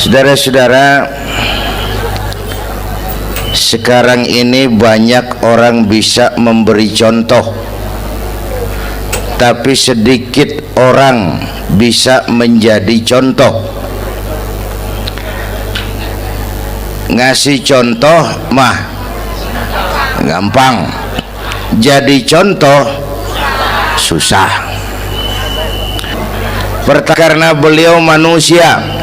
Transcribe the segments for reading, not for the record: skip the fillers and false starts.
Saudara-saudara, sekarang ini banyak orang bisa memberi contoh, tapi sedikit orang bisa menjadi contoh. Ngasih contoh mah gampang, jadi contoh susah. Karena beliau manusia.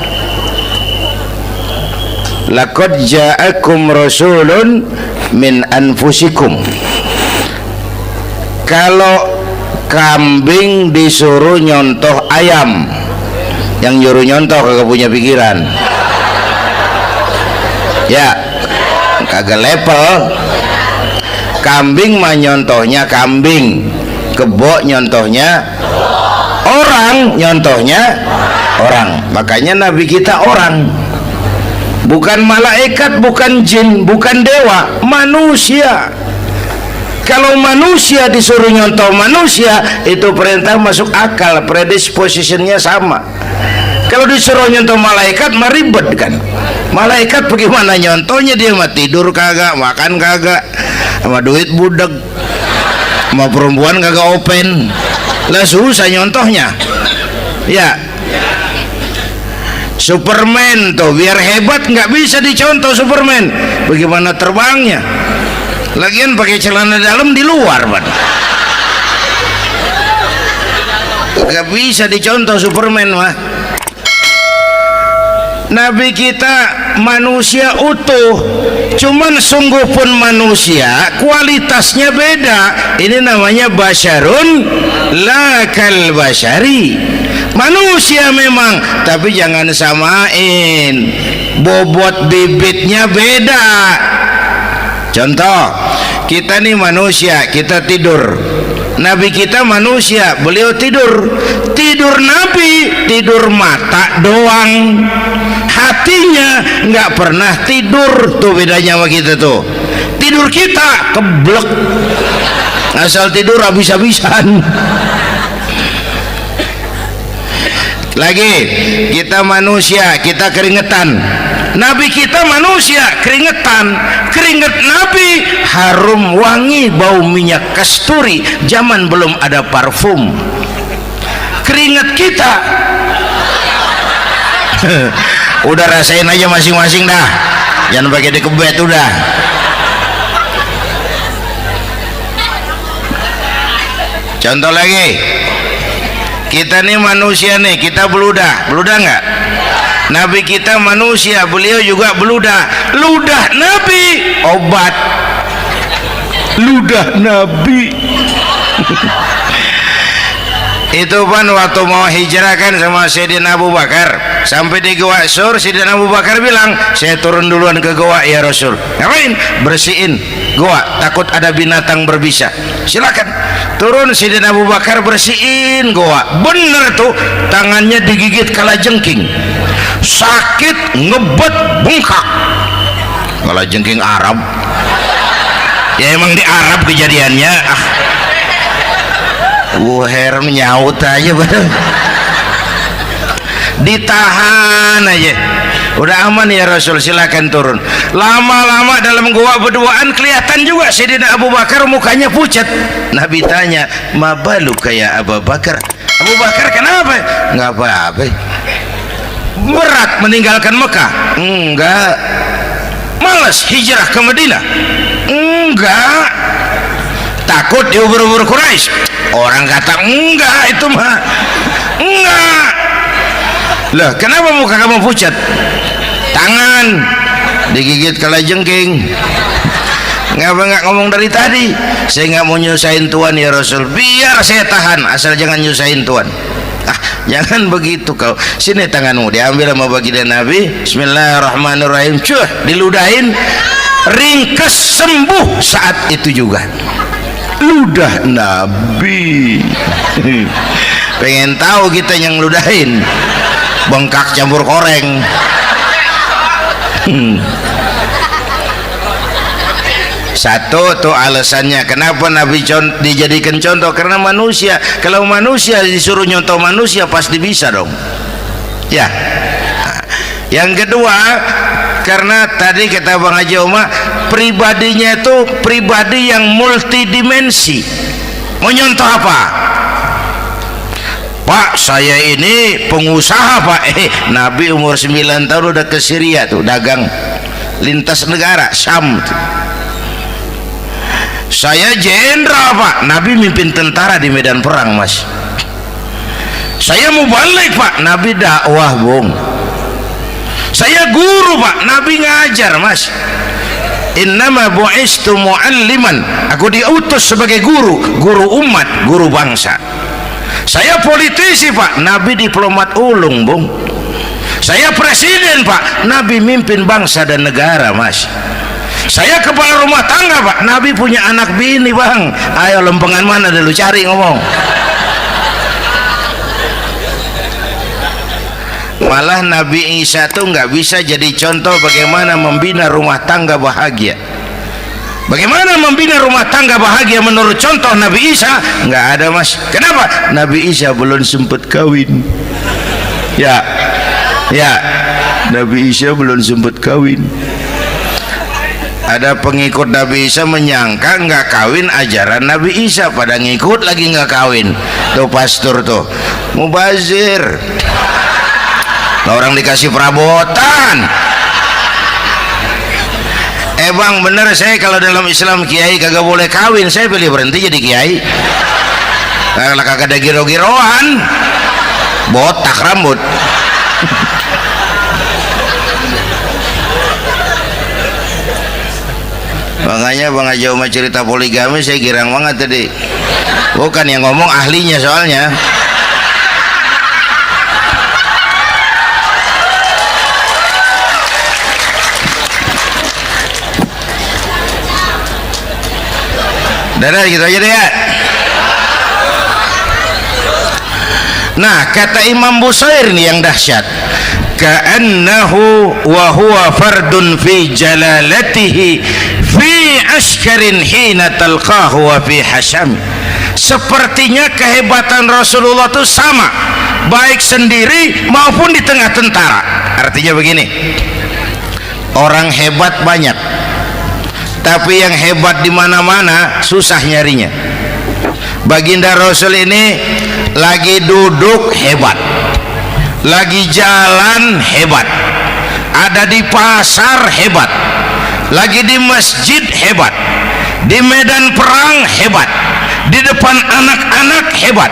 Laqad ja'akum rasulun min anfusikum. Kalau kambing disuruh nyontoh ayam, yang nyuruh nyontoh kagak punya pikiran, ya kagak level. Kambing mah nyontohnya kambing, kebo nyontohnya orang, nyontohnya orang. Makanya Nabi kita orang, bukan malaikat, bukan jin, bukan dewa, manusia. Kalau manusia disuruh nyontoh manusia, itu perintah masuk akal, predispositionnya sama. Kalau disuruh nyontoh malaikat mah ribet kan. Malaikat bagaimana nyontohnya, dia mah tidur kagak, makan kagak, sama duit budak, sama perempuan kagak open, lah susah nyontohnya. Ya, Superman tuh biar hebat nggak bisa dicontoh Superman, bagaimana terbangnya, lagian pakai celana dalam di luar, Pak. Nggak bisa dicontoh Superman mah. Nabi kita manusia utuh, cuman sungguh pun manusia, kualitasnya beda. Ini namanya basyarun la kal basyari. Manusia memang, tapi jangan samain, bobot bibitnya beda. Contoh, kita nih manusia, kita tidur. Nabi kita manusia, beliau tidur. Tidur Nabi, tidur mata doang, hatinya nggak pernah tidur. Tuh bedanya sama kita tuh. Tidur kita keblek, asal tidur habis-habisan. Lagi, kita manusia, kita keringetan. Nabi kita manusia, keringetan. Keringet Nabi harum wangi, bau minyak kasturi, zaman belum ada parfum. Keringet kita udah rasain aja masing-masing dah, jangan pakai dikebet udah. Contoh lagi, kita nih manusia nih, kita beludah nggak? Nabi kita manusia, beliau juga beludah. Ludah Nabi obat, ludah Nabi. Itu kan waktu mau hijrah kan sama Sayyidina Abu Bakar, sampai di Gua Sur, Sayyidina Abu Bakar bilang, saya turun duluan ke gua ya Rasul. Ngapain? Bersihin gua, takut ada binatang berbisa. Silakan turun. Sayyidina Abu Bakar bersihin gua, bener tuh, tangannya digigit kalajengking, sakit, ngebet, bengkak. Kalajengking Arab, ya emang di Arab kejadiannya. Herm nyaut aja bener, ditahan aja, udah aman ya Rasul, silakan turun. Lama-lama dalam gua berduaan kelihatan juga Sayyidina Abu Bakar mukanya pucat. Nabi tanya, mabalu kayak Abu Bakar? Abu Bakar kenapa? Nggak apa-apa. Berat meninggalkan Mekah? Enggak. Malas hijrah ke Madinah? Enggak. Takut diubur-ubur Quraisy? Orang kata enggak, itu mah enggak. Lah kenapa muka kamu pucat? Tangan digigit kalajengking. Ngapa nggak ngomong dari tadi? Saya nggak mau nyusahin Tuhan ya Rasul, biar saya tahan, asal jangan nyusahin Tuhan. Jangan begitu kau. Sini tanganmu, diambil sama baginda Nabi. Bismillahirrahmanirrahim. Cuh, diludahin, ringkes, sembuh saat itu juga. Ludah Nabi. Pengen tahu kita yang ludahin, bengkak campur koreng. Satu tuh alasannya kenapa Nabi dijadikan contoh, karena manusia. Kalau manusia disuruh nyontoh manusia pasti bisa dong ya. Yang kedua, karena tadi kata Bang Haji Oma, pribadinya itu pribadi yang multidimensi. Mau nyontoh apa? Pak, saya ini pengusaha Pak. Nabi umur 9 tahun udah ke Syria tuh, dagang lintas negara, Syam tuh. Saya jenderal Pak, Nabi mimpin tentara di medan perang Mas. Saya mau balik Pak, Nabi dakwah Bung. Saya guru Pak, Nabi ngajar Mas. Innama bu'istu mu'alliman, aku diutus sebagai guru, guru umat, guru bangsa. Saya politisi Pak, Nabi diplomat ulung Bung. Saya presiden Pak, Nabi mimpin bangsa dan negara Mas. Saya kepala rumah tangga Pak, Nabi punya anak bini Bang. Ayo lempengan mana dulu cari ngomong. Malah Nabi Isa tuh nggak bisa jadi contoh bagaimana membina rumah tangga bahagia. Bagaimana membina rumah tangga bahagia menurut contoh Nabi Isa? Nggak ada Mas. Kenapa? Nabi Isa belum sempat kawin. Ya, Nabi Isa belum sempat kawin. Ada pengikut Nabi Isa menyangka nggak kawin ajaran Nabi Isa, pada ngikut lagi nggak kawin. Tuh pastor tuh mubazir. Nah, orang dikasih perabotan. Bang bener, saya kalau dalam Islam kiai kagak boleh kawin, saya pilih berhenti jadi kiai. Kalau kagak ada giro-giroan, botak rambut. Makanya Bang Haji Oma cerita poligami saya girang banget tadi. Bukan yang ngomong ahlinya soalnya. Dadah gitu aja deh ya. Nah, kata Imam Busair nih yang dahsyat, ka'annahu wa huwa fardun fi jalalatihi fi askarin hina talqahu wa fi hasham. Sepertinya kehebatan Rasulullah itu sama baik sendiri maupun di tengah tentara. Artinya begini, orang hebat banyak, tapi yang hebat di mana-mana susah nyarinya. Baginda Rasul ini lagi duduk hebat, lagi jalan hebat, ada di pasar hebat, lagi di masjid hebat, di medan perang hebat, di depan anak-anak hebat,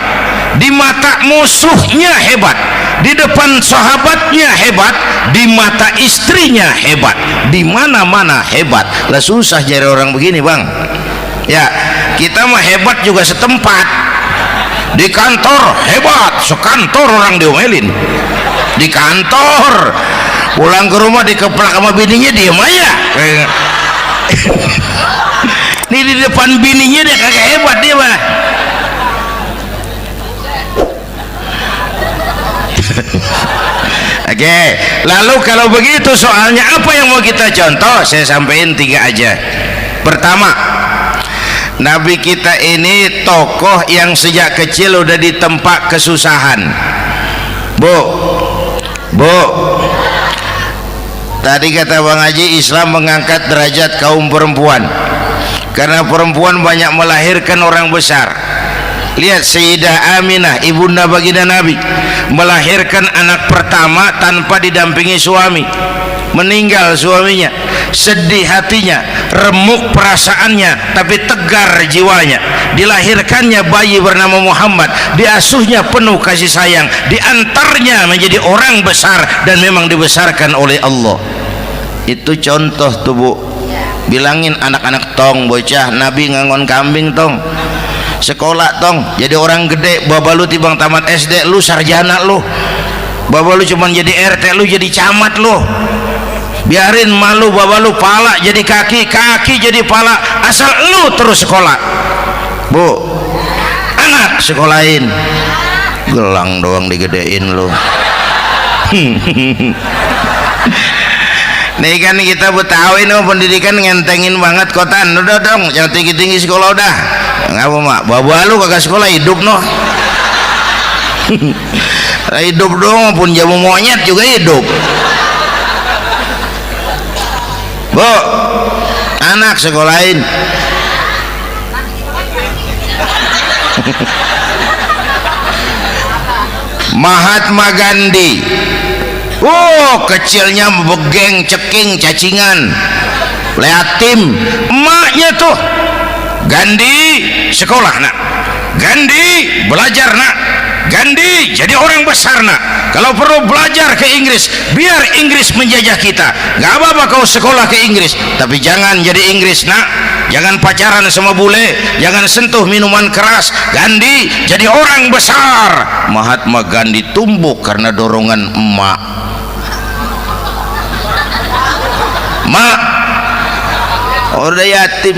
di mata musuhnya hebat, di depan sahabatnya hebat, di mata istrinya hebat, di mana-mana hebat. Lah susah cari orang begini Bang. Ya, kita mah hebat juga setempat. Di kantor hebat, sekantor orang diomelin. Di kantor, pulang ke rumah dikeplak sama bininya diem aja. Ini di depan bininya dia kagak hebat dia mah. Oke, lalu kalau begitu soalnya apa yang mau kita contoh? Saya sampaikan 3 aja. Pertama, Nabi kita ini tokoh yang sejak kecil udah ditempa kesusahan. Bu, tadi kata Bang Haji, Islam mengangkat derajat kaum perempuan karena perempuan banyak melahirkan orang besar. Lihat Sayyidah Aminah, ibunda baginda Nabi, melahirkan anak pertama tanpa didampingi suami. Meninggal suaminya, sedih hatinya, remuk perasaannya, tapi tegar jiwanya. Dilahirkannya bayi bernama Muhammad, diasuhnya penuh kasih sayang, diantarnya menjadi orang besar dan memang dibesarkan oleh Allah. Itu contoh tuh Bu. Bilangin anak-anak tong, bocah Nabi ngangon kambing tong, sekolah tong, jadi orang gede. Baba lu tibang tamat SD, lu sarjana lu. Baba lu cuman jadi RT, lu jadi camat lu. Biarin malu baba lu, pala jadi kaki, kaki jadi pala, asal lu terus sekolah. Bu, anak sekolahin, gelang doang digedein lu. Nih kan kita Betawi nih pendidikan ngentengin banget kotaan. Udah dong, jangan tinggi-tinggi sekolah udah. Ngapa mak? Baba lu kagak sekolah, hidup noh. Hidup dong, pun jamu monyet juga hidup. Bu, anak sekolahin. Mahatma Gandhi, kecilnya begeng, ceking, cacingan, liatim. Emaknya tuh, Gandhi sekolah nak, Gandhi belajar nak, Gandhi jadi orang besar nak. Kalau perlu belajar ke Inggris, biar Inggris menjajah kita. Gak apa-apa kau sekolah ke Inggris, tapi jangan jadi Inggris nak. Jangan pacaran sama bule, jangan sentuh minuman keras. Gandhi jadi orang besar. Mahatma Gandhi tumbuh karena dorongan emak. Mak, udah yatim.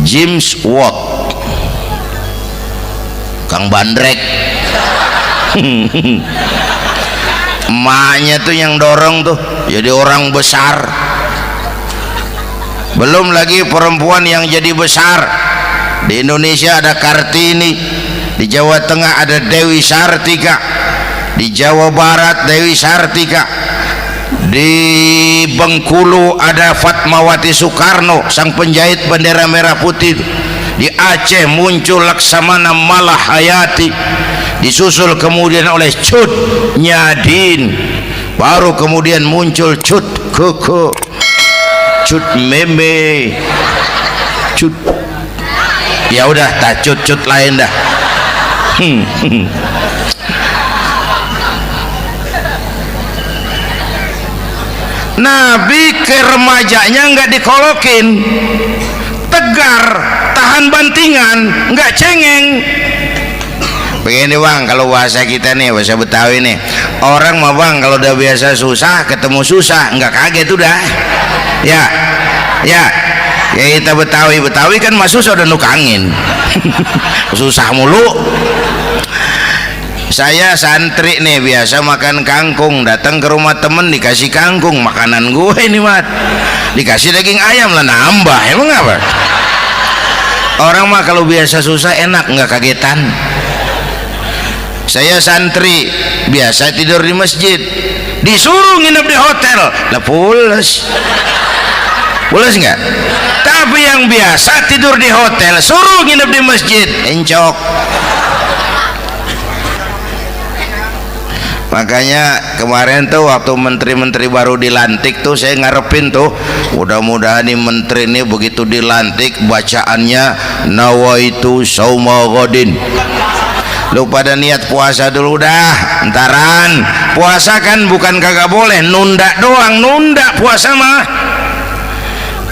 James Watt, Kang Bandrek. Emaknya tuh yang dorong tuh jadi orang besar. Belum lagi perempuan yang jadi besar. Di Indonesia ada Kartini, di Jawa Tengah ada Dewi Sartika, di Jawa Barat Dewi Sartika, di Bengkulu ada Fatmawati Soekarno, sang penjahit bendera merah putih. Di Aceh muncul Laksamana Malahayati, disusul kemudian oleh Cut Nyadin, baru kemudian muncul Cut Koko, Cut Meme, Cut, ya udah tak cut lain dah. Nabi ke remajanya nggak dikolokin, tegar, tahan bantingan, nggak cengeng. Begini bang, kalau bahasa kita nih, bahasa Betawi nih, orang mah bang kalau udah biasa susah ketemu susah nggak kaget udah. Ya kita Betawi kan mah susah udah nukangin. Susah mulu. Saya santri nih biasa makan kangkung, datang ke rumah temen dikasih kangkung, makanan gue ini mat, dikasih daging ayam lah nambah, emang apa? Orang mah kalau biasa susah enak nggak kagetan. Saya santri biasa tidur di masjid, disuruh nginep di hotel lah pules nggak? Tapi yang biasa tidur di hotel suruh nginep di masjid encok. Makanya kemarin tuh waktu menteri-menteri baru dilantik tuh saya ngarepin tuh, mudah-mudahan nih menteri ini begitu dilantik bacaannya nawaitu sauma ghadin. Lu pada niat puasa dulu dah, entaran. Puasa kan bukan kagak boleh, nunda doang, nunda puasa mah.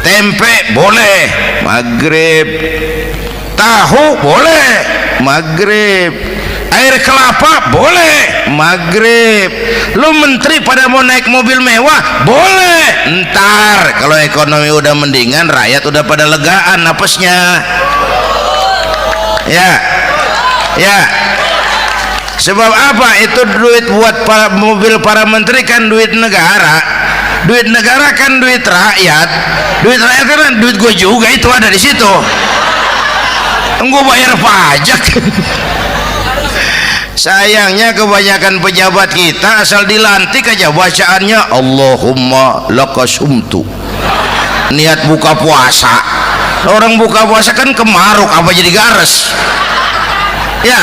Tempe boleh maghrib, tahu boleh maghrib, air kelapa boleh maghrib. Lu menteri pada mau naik mobil mewah boleh ntar kalau ekonomi udah mendingan, rakyat udah pada legaan napasnya. Ya sebab apa? Itu duit buat mobil para menteri kan duit negara. Duit negara kan duit rakyat. Duit rakyat kan duit gue juga, itu ada di situ. Gue bayar pajak. Sayangnya kebanyakan pejabat kita asal dilantik aja bacaannya Allahumma lakasumtu, niat buka puasa. Orang buka puasa kan kemaruk apa jadi gares ya.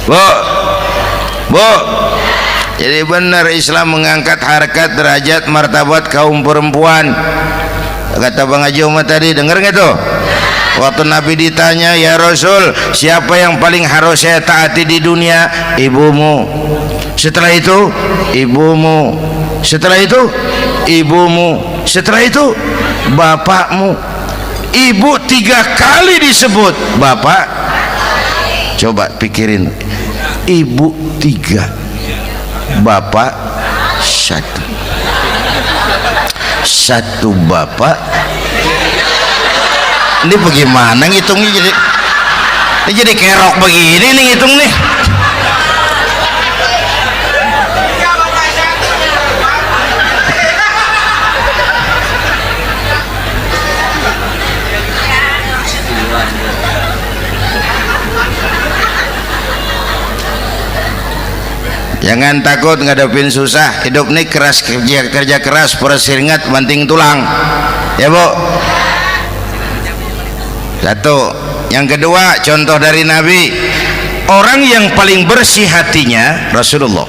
Bu, jadi benar Islam mengangkat harkat, derajat, martabat kaum perempuan. Kata Bang Haji Umar tadi, dengar nggak tuh? Waktu Nabi ditanya, ya Rasul, siapa yang paling harus saya taati di dunia? Ibumu. Setelah itu ibumu. Setelah itu ibumu. Setelah itu bapakmu. Ibu 3 kali disebut, bapak. Coba pikirin, ibu 3, bapak 1. 1 bapak. Ini bagaimana ngitungnya? Jadi kerok begini nih ngitung nih. Jangan takut ngadepin susah. Hidup nih keras, kerja keras, perseringat banting tulang. Ya Bu. Satu. Yang kedua, contoh dari Nabi, orang yang paling bersih hatinya Rasulullah,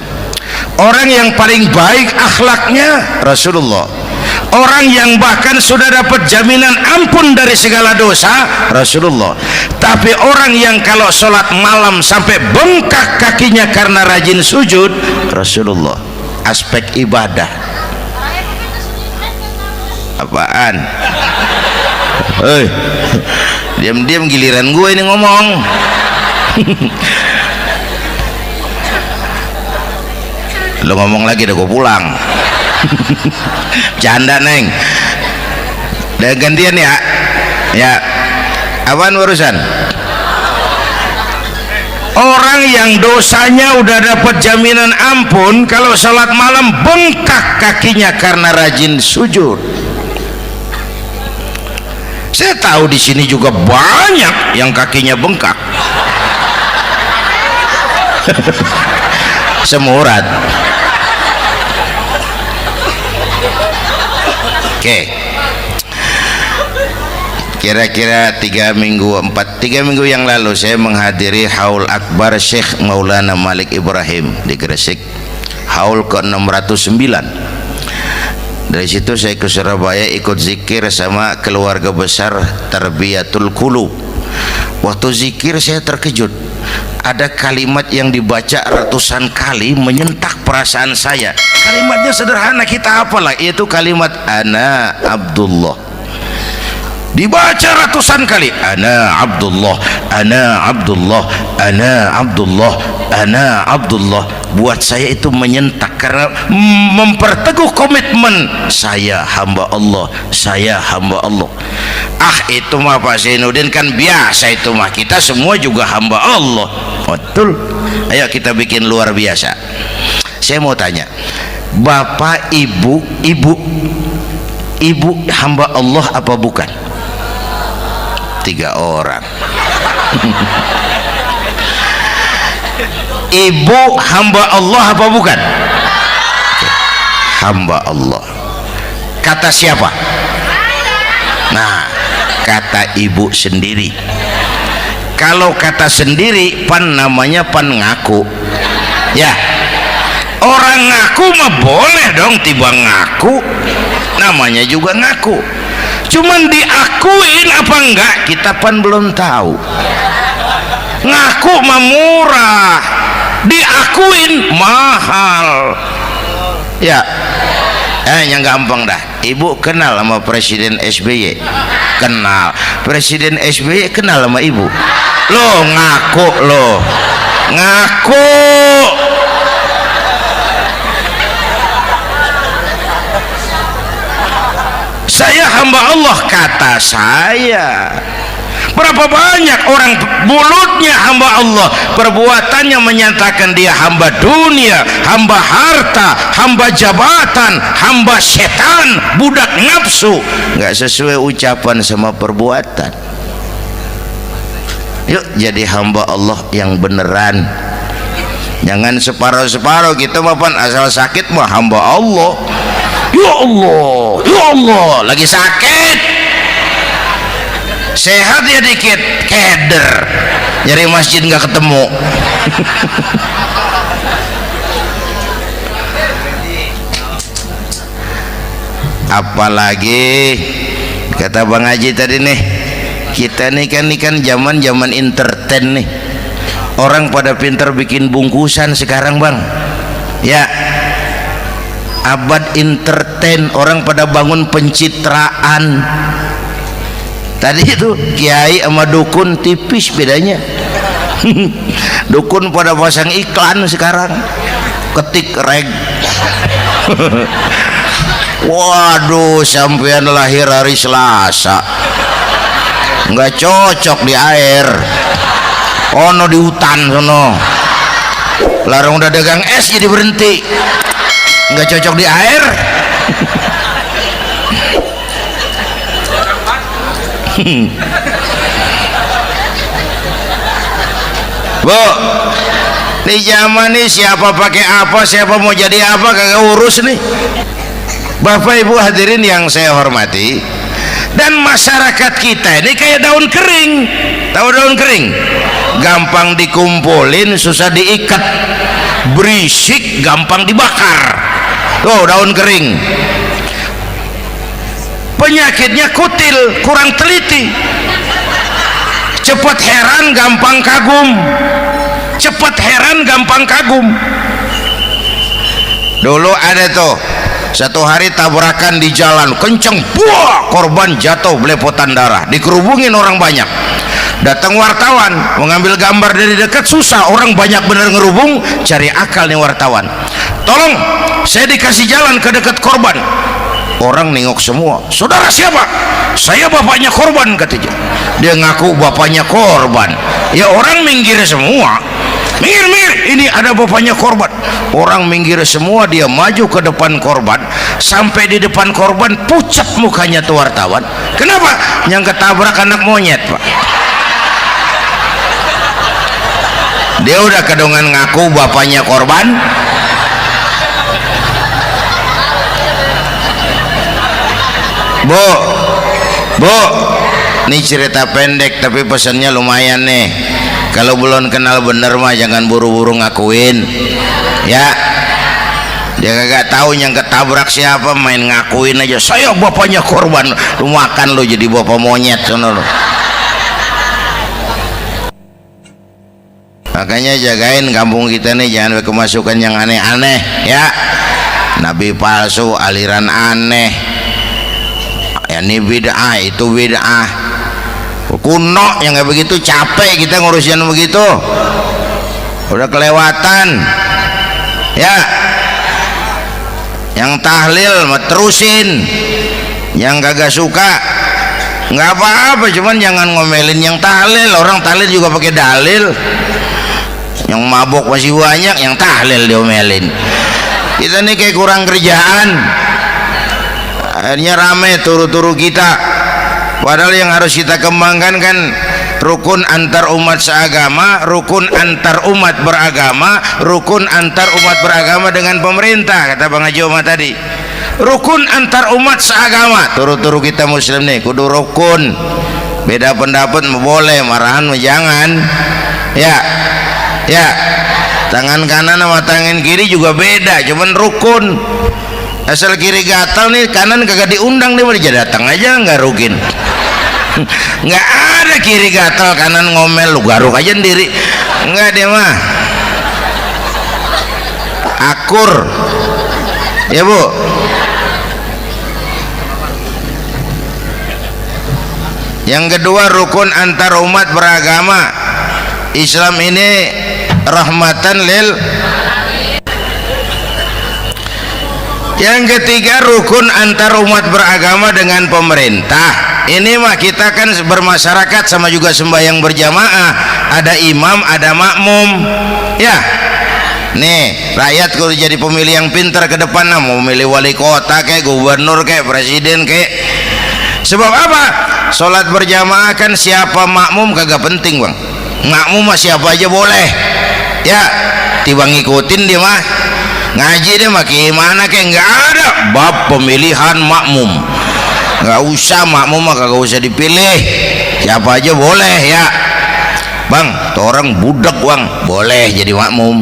orang yang paling baik akhlaknya Rasulullah, orang yang bahkan sudah dapat jaminan ampun dari segala dosa Rasulullah. Tapi orang yang kalau sholat malam sampai bengkak kakinya karena rajin sujud Rasulullah. Aspek ibadah. Apaan? Hei, diam-diam giliran gue ini ngomong. Lo ngomong lagi udah gue pulang. Canda neng. Udah gantian ya. Ya. Apaan urusan? Orang yang dosanya udah dapat jaminan ampun, kalau sholat malam bengkak kakinya karena rajin sujud. Saya tahu di sini juga banyak yang kakinya bengkak. Semurat. Oke. Kira-kira 3 minggu yang lalu saya menghadiri haul akbar Syekh Maulana Malik Ibrahim di Gresik, haul ke-609. Dari situ saya ke Surabaya ikut zikir sama keluarga besar Tarbiyatul Qulub. Waktu zikir saya terkejut, ada kalimat yang dibaca ratusan kali menyentak perasaan saya. Kalimatnya sederhana, kita apalah, yaitu kalimat ana Abdullah. Dibaca ratusan kali, ana Abdullah, ana Abdullah, ana Abdullah, ana Abdullah. Buat saya itu menyentak karena memperteguh komitmen saya hamba Allah, saya hamba Allah. Ah, itu mah Pak Zainuddin kan biasa, itu mah kita semua juga hamba Allah. Betul. Ayo kita bikin luar biasa. Saya mau tanya, Bapak Ibu hamba Allah apa bukan? 3 orang. Ibu hamba Allah apa bukan? Hamba Allah. Kata siapa? Nah, kata ibu sendiri. Kalau kata sendiri pan namanya pan ngaku. Ya, orang ngaku mah boleh dong, tiba ngaku namanya juga ngaku. Cuman diakuin apa enggak kita pan belum tahu. Ngaku mah murah, diakuin mahal. Ya, yang gampang dah. Ibu kenal sama Presiden SBY? Kenal. Presiden SBY kenal sama ibu? Lo ngaku, lo ngaku. Saya hamba Allah, kata saya. Berapa banyak orang mulutnya hamba Allah, perbuatannya menyatakan dia hamba dunia, hamba harta, hamba jabatan, hamba setan, budak nafsu. Nggak sesuai ucapan sama perbuatan. Yuk jadi hamba Allah yang beneran. Jangan separuh-separuh. Kita mapan asal sakit mah hamba Allah. Ya Allah, ya Allah, lagi sakit, sehat ya dikit, keder, nyari masjid nggak ketemu. Apalagi kata Bang Haji tadi nih, kita nih kan zaman entertain nih, orang pada pintar bikin bungkusan sekarang Bang. Ya, abad entertain, orang pada bangun pencitraan. Tadi itu kiai sama dukun tipis bedanya. Dukun pada pasang iklan sekarang, ketik reg. Waduh, sampean lahir hari Selasa, nggak cocok di air, ono di hutan sono. Larang udah dagang es jadi berhenti, nggak cocok di air. Bu, Di zaman ini siapa pakai apa, siapa mau jadi apa, kagak urus nih. Bapak Ibu hadirin yang saya hormati, dan masyarakat kita ini kayak daun kering. Tahu daun kering? Gampang dikumpulin, susah diikat, berisik, gampang dibakar. Tuh daun kering. Penyakitnya kutil, kurang teliti, cepat heran, gampang kagum. Cepat heran, gampang kagum. Dulu ada tuh satu hari tabrakan di jalan kenceng, buah, korban jatuh belepotan darah, dikerubungin orang banyak. Datang wartawan mengambil gambar dari dekat, susah, orang banyak bener ngerubung. Cari akal nih wartawan, tolong saya dikasih jalan ke dekat korban. Orang nengok semua, saudara siapa? Saya bapaknya korban, katanya. Dia ngaku bapaknya korban. Ya orang minggir semua, minggir, ini ada bapaknya korban. Orang minggir semua, dia maju ke depan korban. Sampai di depan korban pucat mukanya tuh wartawan. Kenapa? Yang ketabrak anak monyet, Pak. Dia udah kedongan ngaku bapaknya korban. Bu, ini cerita pendek tapi pesannya lumayan nih. Kalau belum kenal bener mah jangan buru-buru ngakuin, ya. Dia kagak tahu yang ketabrak siapa, main ngakuin aja. Saya bapaknya korban. Lu makan lu jadi bapak monyet sono lu. Makanya jagain kampung kita nih, jangan kemasukan yang aneh-aneh, ya. Nabi palsu, aliran aneh. Ya ini bid'ah, itu bid'ah kuno yang kayak begitu. Capek kita ngurusin begitu, udah kelewatan, ya. Yang tahlil terusin, yang kagak suka nggak apa-apa, cuman jangan ngomelin yang tahlil. Orang tahlil juga pakai dalil. Yang mabok masih banyak, yang tahlil diomelin. Kita nih kayak kurang kerjaan, akhirnya rame turu-turu kita. Padahal yang harus kita kembangkan kan rukun antar umat seagama, rukun antar umat beragama, rukun antar umat beragama dengan pemerintah, kata Bang Haji Omar tadi. Rukun antar umat seagama, turu-turu kita muslim nih kudu rukun. Beda pendapat boleh, marahan jangan, ya. Tangan kanan sama tangan kiri juga beda, cuman rukun. Asal kiri gatal nih, kanan kagak diundang, dia datang aja nggak rukin. Nggak ada kiri gatal kanan ngomel, lu garuk aja sendiri, nggak dia mah akur, ya Bu. Yang kedua rukun antar umat beragama. Islam ini rahmatan lil. Yang ketiga rukun antar umat beragama dengan pemerintah. Ini mah kita kan bermasyarakat sama juga sembahyang berjamaah, ada imam ada makmum, ya. Nih rakyat kalau jadi pemilih yang pintar ke depan, nah, mau milih wali kota kayak gubernur kayak presiden kayak. Sebab apa? Sholat berjamaah kan siapa makmum kagak penting, Bang. Makmum mah siapa aja boleh, ya. Tiba ngikutin dia mah, ngaji dia mah gimana kayak nggak ada bab pemilihan makmum. Nggak usah, makmum mah kagak usah dipilih, siapa aja boleh, ya. Bang, tuh orang budak, Bang, boleh jadi makmum.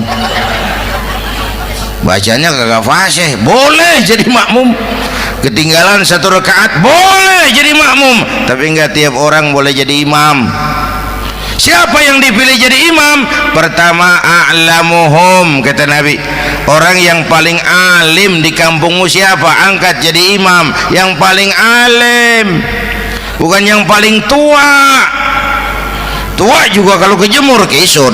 Bacanya kagak fasih, boleh jadi makmum. Ketinggalan satu rakaat, boleh jadi makmum. Tapi nggak tiap orang boleh jadi imam. Siapa yang dipilih jadi imam? Pertama a'lamuhum, kata Nabi. Orang yang paling alim di kampungmu siapa? Angkat jadi imam. Yang paling alim, bukan yang paling tua. Tua juga kalau kejemur kisut.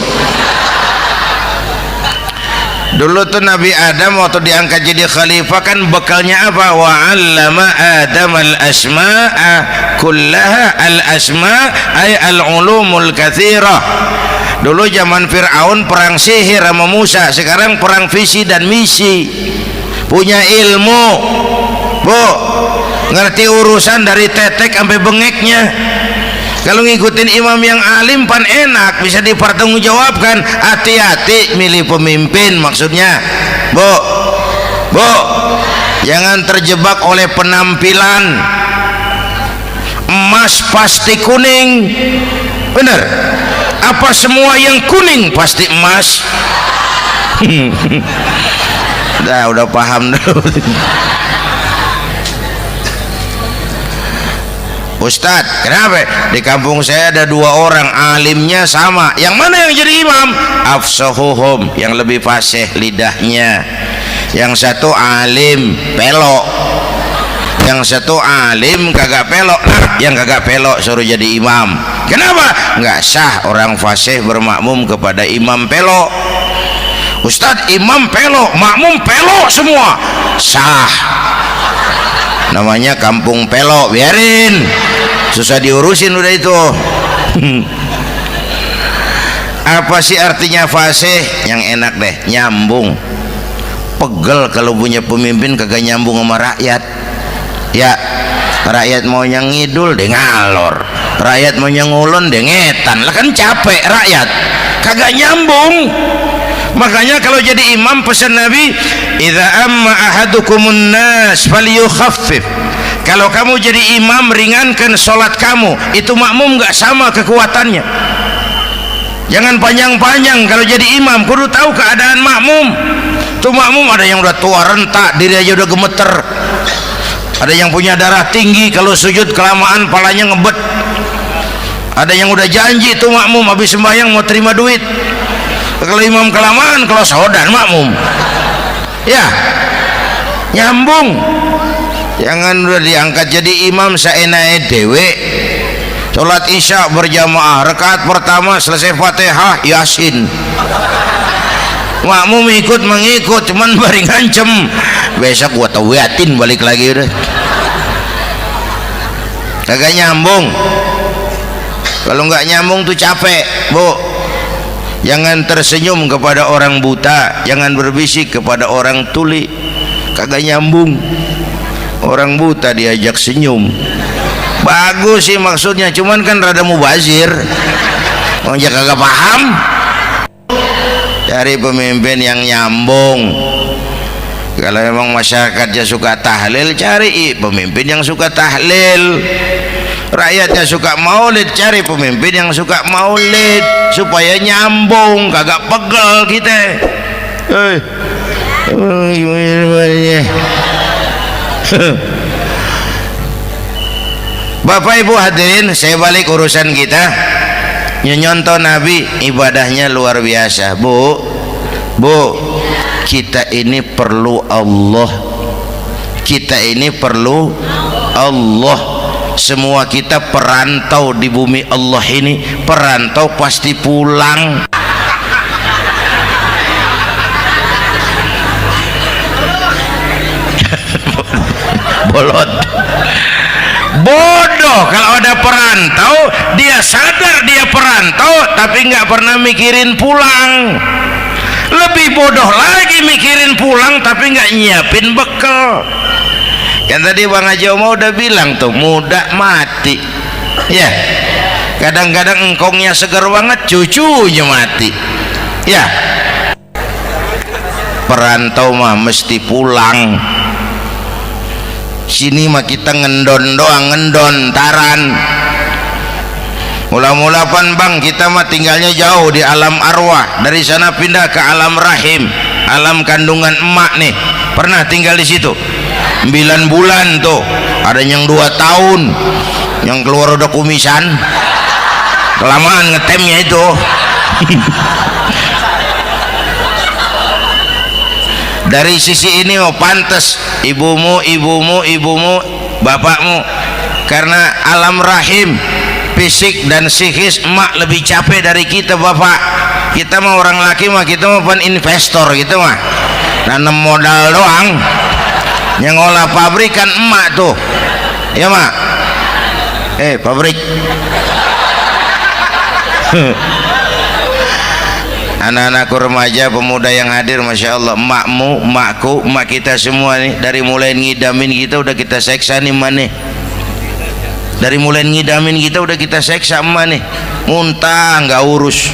Dulu tuh Nabi Adam waktu diangkat jadi khalifah kan bekalnya apa? Wa 'allama Adam al-asma'a kullaha. Al-asma' ay al-ulumul katsirah. Dulu zaman Fir'aun perang sihir sama Musa, sekarang perang visi dan misi. Punya ilmu, Bu, ngerti urusan dari tetek sampai bengeknya. Kalau ngikutin imam yang alim pan enak, bisa dipertanggungjawabkan. Hati-hati milih pemimpin, maksudnya bu jangan terjebak oleh penampilan. Emas pasti kuning, benar? Apa semua yang kuning pasti emas? Udah paham dulu. Ustadz, kenapa? Di kampung saya ada 2 orang alimnya sama. Yang mana yang jadi imam? Afsahuhum, yang lebih fasih lidahnya. Yang satu alim pelok, yang satu alim kagak pelok. Nah, yang kagak pelok suruh jadi imam. Kenapa? Nggak sah orang fasih bermakmum kepada imam pelok. Ustadz, imam pelok, makmum pelok semua. Sah. Namanya kampung pelok, biarin, susah diurusin udah itu. Apa sih artinya fasih? Yang enak deh, nyambung. Pegel kalau punya pemimpin kagak nyambung sama rakyat. Ya, rakyat mau yang ngidul deh ngalor, rakyat mau yang ngulon deh ngetan. Lah kan capek rakyat, kagak nyambung. Makanya kalau jadi imam pesan Nabi, idza amma ahadukumun nas falyukhaffif. Kalau kamu jadi imam, ringankan sholat kamu. Itu makmum nggak sama kekuatannya. Jangan panjang-panjang kalau jadi imam, kudu tahu keadaan makmum. Tuh makmum ada yang udah tua rentak, diri aja udah gemeter. Ada yang punya darah tinggi, kalau sujud kelamaan palanya ngebet. Ada yang udah janji tuh makmum habis sembahyang mau terima duit. Kalau imam kelamaan, kalau saudan makmum. Ya, nyambung. Jangan udah diangkat jadi imam saenake dhewe. Salat isya berjamaah, rakaat pertama selesai Fatihah Yasin. Makmum ikut mengikut, cuman bari ngancem. Besok gua tawiatin balik lagi udah. Kagak nyambung. Kalau nggak nyambung tuh capek, Bu. Jangan tersenyum kepada orang buta, jangan berbisik kepada orang tuli. Kagak nyambung. Orang buta diajak senyum, bagus sih maksudnya, cuman kan rada mubazir. Orang kagak paham. Cari pemimpin yang nyambung. Kalau memang masyarakatnya suka tahlil, cari pemimpin yang suka tahlil. Rakyatnya suka maulid, cari pemimpin yang suka maulid, supaya nyambung, kagak pegel kita. Bapak Ibu hadirin, saya balik urusan kita. Nyontoh Nabi ibadahnya luar biasa. Bu, kita ini perlu Allah. Kita ini perlu Allah. Semua kita perantau di bumi Allah ini. Perantau pasti pulang. Bolot, bodoh kalau ada perantau. Dia sadar dia perantau tapi nggak pernah mikirin pulang. Lebih bodoh lagi mikirin pulang tapi nggak nyiapin bekal. Kan tadi Bang Haji Omah udah bilang tuh, muda mati. Ya, kadang-kadang engkongnya segar banget, cucunya mati. Ya, perantau mah mesti pulang. Sini mah kita ngendon doang, ngendon taran. Mula-mula pan Bang, kita mah tinggalnya jauh di alam arwah. Dari sana pindah ke alam rahim, alam kandungan emak nih. Pernah tinggal di situ 9 bulan tuh. Ada yang 2 tahun, yang keluar udah kumisan. Kelamaan ngetemnya itu. Dari sisi ini mau pantas ibumu, bapakmu, karena alam rahim, fisik dan psikis emak lebih capek dari kita bapak. Kita mah orang laki mah, kita mah pan investor gitu mah, nanam modal doang. Yang ngolah pabrik kan emak tuh, ya mak. Pabrik. Anak-anakku remaja, pemuda yang hadir, masya Allah, emakmu, emakku, emak kita semua nih, dari mulai ngidamin kita udah kita seksa nih mana. Dari mulai ngidamin kita udah kita seksa emak nih, muntah nggak urus.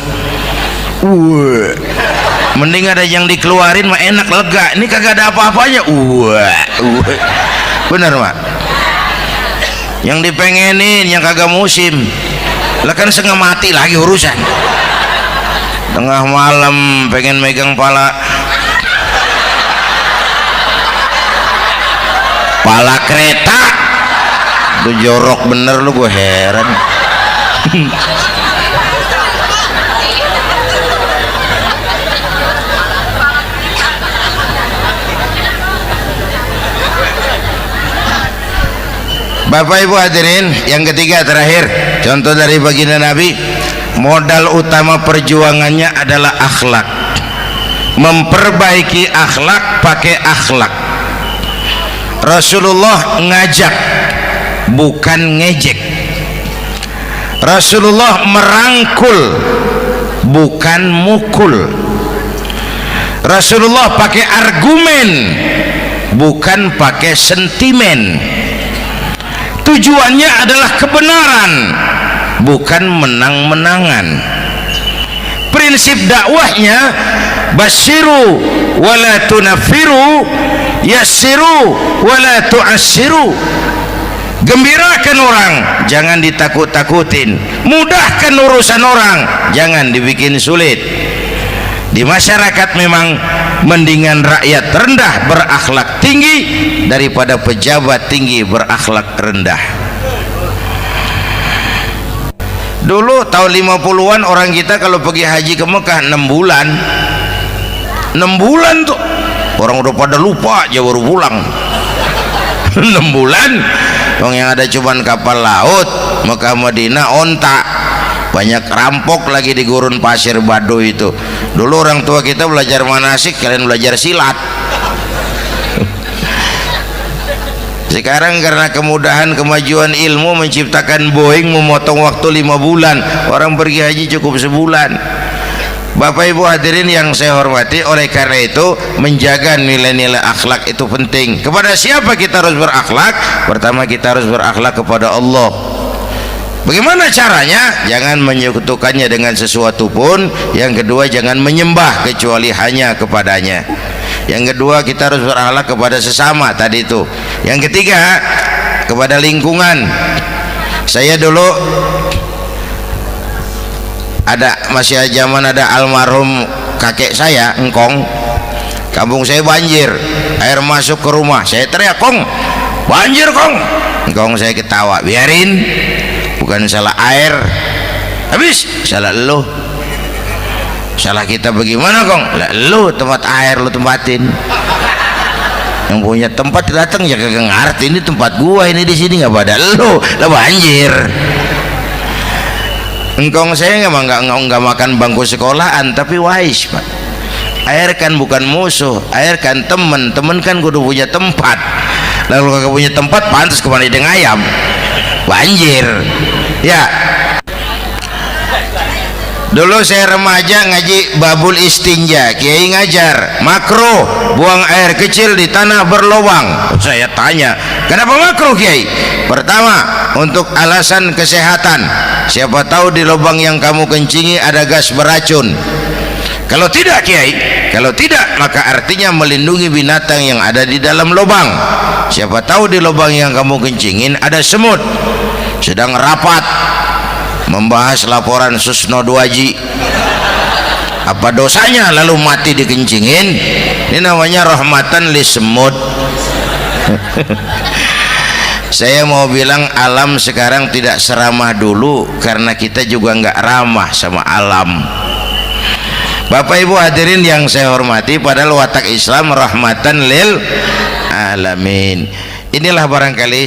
Mending ada yang dikeluarin mah enak, lega. Ini kagak ada apa-apanya. Bener mak. Yang dipengenin yang kagak musim, lah kan setengah mati lagi urusan. Tengah malam pengen megang pala kereta, lu jorok bener lu, gue heran. Bapak Ibu hadirin, yang ketiga terakhir, contoh dari baginda Nabi, modal utama perjuangannya adalah akhlak. Memperbaiki akhlak, pakai akhlak. Rasulullah ngajak, bukan ngejek. Rasulullah merangkul, bukan mukul. Rasulullah pakai argumen, bukan pakai sentimen. Tujuannya adalah kebenaran, bukan menang-menangan. Prinsip dakwahnya basyiru wala tunafiru, yassiru wala tu'assiru. Gembirakan orang, jangan ditakut-takutin. Mudahkan urusan orang, jangan dibikin sulit. Di masyarakat memang mendingan rakyat rendah berakhlak tinggi daripada pejabat tinggi berakhlak rendah. Dulu tahun 50-an orang kita kalau pergi haji ke Mekah 6 bulan. 6 bulan tuh orang udah pada lupa aja baru pulang. 6 bulan dong, yang ada cuman kapal laut Mekah Madinah onta, banyak rampok lagi di gurun pasir Baduy itu. Dulu orang tua kita belajar manasik, kalian belajar silat. Sekarang karena kemudahan kemajuan ilmu menciptakan Boeing memotong waktu 5 bulan, orang pergi haji cukup sebulan. Bapak Ibu hadirin yang saya hormati, oleh karena itu menjaga nilai-nilai akhlak itu penting. Kepada siapa kita harus berakhlak? Pertama, kita harus berakhlak kepada Allah. Bagaimana caranya? Jangan menyekutukannya dengan sesuatu pun. Yang kedua, jangan menyembah kecuali hanya kepadanya. Yang kedua, kita harus berakhlak kepada sesama tadi itu. Yang ketiga, kepada lingkungan. Saya dulu masih zaman ada almarhum kakek saya, engkong. Kampung saya banjir, air masuk ke rumah. Saya teriak, "Kong, banjir Kong!" Engkong saya ketawa, "Biarin, bukan salah air, habis salah lo." "Salah kita bagaimana Kong?" "Lah lo tempat air lo tempatin, yang punya tempat datang ya kagak ngerti, ini tempat gua, ini di sini nggak pada lo, lah banjir." Engkong saya nggak makan bangku sekolahan, tapi wise Pak. Air kan bukan musuh, air kan temen kan kudu punya tempat. Lalu kagak punya tempat, pantas kemana dengan ayam, banjir ya. Dulu saya remaja ngaji babul istinja, kiai ngajar makruh buang air kecil di tanah berlubang. Saya tanya, kenapa makruh kiai? Pertama, untuk alasan kesehatan, siapa tahu di lubang yang kamu kencingi ada gas beracun. Kalau tidak kiai, kalau tidak maka artinya melindungi binatang yang ada di dalam lubang. Siapa tahu di lubang yang kamu kencingin ada semut sedang rapat membahas laporan Susno 2Ji. Apa dosanya lalu mati dikencingin? Ini namanya rahmatan li semut. Saya mau bilang alam sekarang tidak seramah dulu karena kita juga nggak ramah sama alam. Bapak Ibu hadirin yang saya hormati, padahal watak Islam rahmatan lil alamin. Inilah barangkali